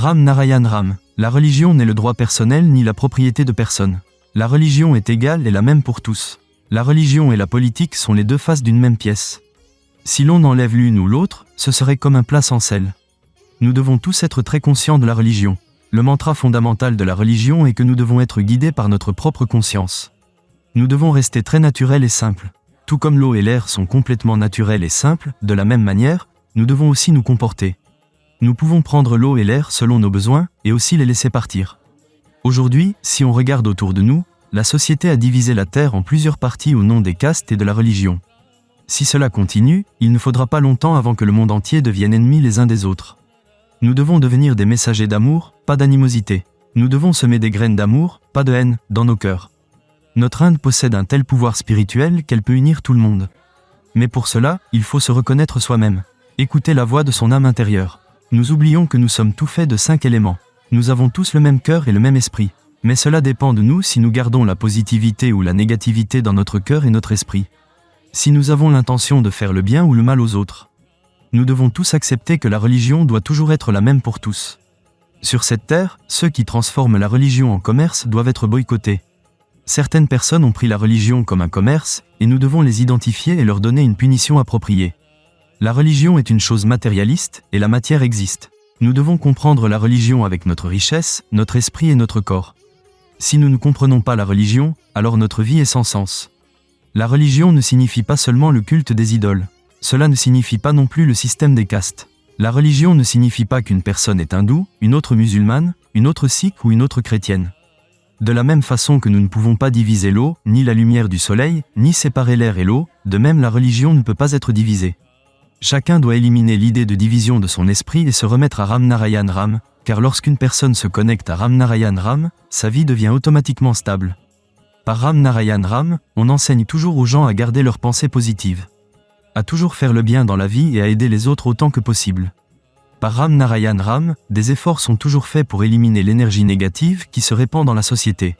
Ram Narayan Ram. La religion n'est le droit personnel ni la propriété de personne. La religion est égale et la même pour tous. La religion et la politique sont les deux faces d'une même pièce. Si l'on enlève l'une ou l'autre, ce serait comme un plat sans sel. Nous devons tous être très conscients de la religion. Le mantra fondamental de la religion est que nous devons être guidés par notre propre conscience. Nous devons rester très naturels et simples. Tout comme l'eau et l'air sont complètement naturels et simples, de la même manière, nous devons aussi nous comporter. Nous pouvons prendre l'eau et l'air selon nos besoins, et aussi les laisser partir. Aujourd'hui, si on regarde autour de nous, la société a divisé la terre en plusieurs parties au nom des castes et de la religion. Si cela continue, il ne faudra pas longtemps avant que le monde entier devienne ennemi les uns des autres. Nous devons devenir des messagers d'amour, pas d'animosité. Nous devons semer des graines d'amour, pas de haine, dans nos cœurs. Notre Inde possède un tel pouvoir spirituel qu'elle peut unir tout le monde. Mais pour cela, il faut se reconnaître soi-même. Écouter la voix de son âme intérieure. Nous oublions que nous sommes tous faits de 5 éléments. Nous avons tous le même cœur et le même esprit. Mais cela dépend de nous si nous gardons la positivité ou la négativité dans notre cœur et notre esprit. Si nous avons l'intention de faire le bien ou le mal aux autres. Nous devons tous accepter que la religion doit toujours être la même pour tous. Sur cette terre, ceux qui transforment la religion en commerce doivent être boycottés. Certaines personnes ont pris la religion comme un commerce, et nous devons les identifier et leur donner une punition appropriée. La religion est une chose matérialiste, et la matière existe. Nous devons comprendre la religion avec notre richesse, notre esprit et notre corps. Si nous ne comprenons pas la religion, alors notre vie est sans sens. La religion ne signifie pas seulement le culte des idoles. Cela ne signifie pas non plus le système des castes. La religion ne signifie pas qu'une personne est hindoue, une autre musulmane, une autre sikh ou une autre chrétienne. De la même façon que nous ne pouvons pas diviser l'eau, ni la lumière du soleil, ni séparer l'air et l'eau, de même la religion ne peut pas être divisée. Chacun doit éliminer l'idée de division de son esprit et se remettre à Ram Narayan Ram, car lorsqu'une personne se connecte à Ram Narayan Ram, sa vie devient automatiquement stable. Par Ram Narayan Ram, on enseigne toujours aux gens à garder leurs pensées positives. À toujours faire le bien dans la vie et à aider les autres autant que possible. Par Ram Narayan Ram, des efforts sont toujours faits pour éliminer l'énergie négative qui se répand dans la société.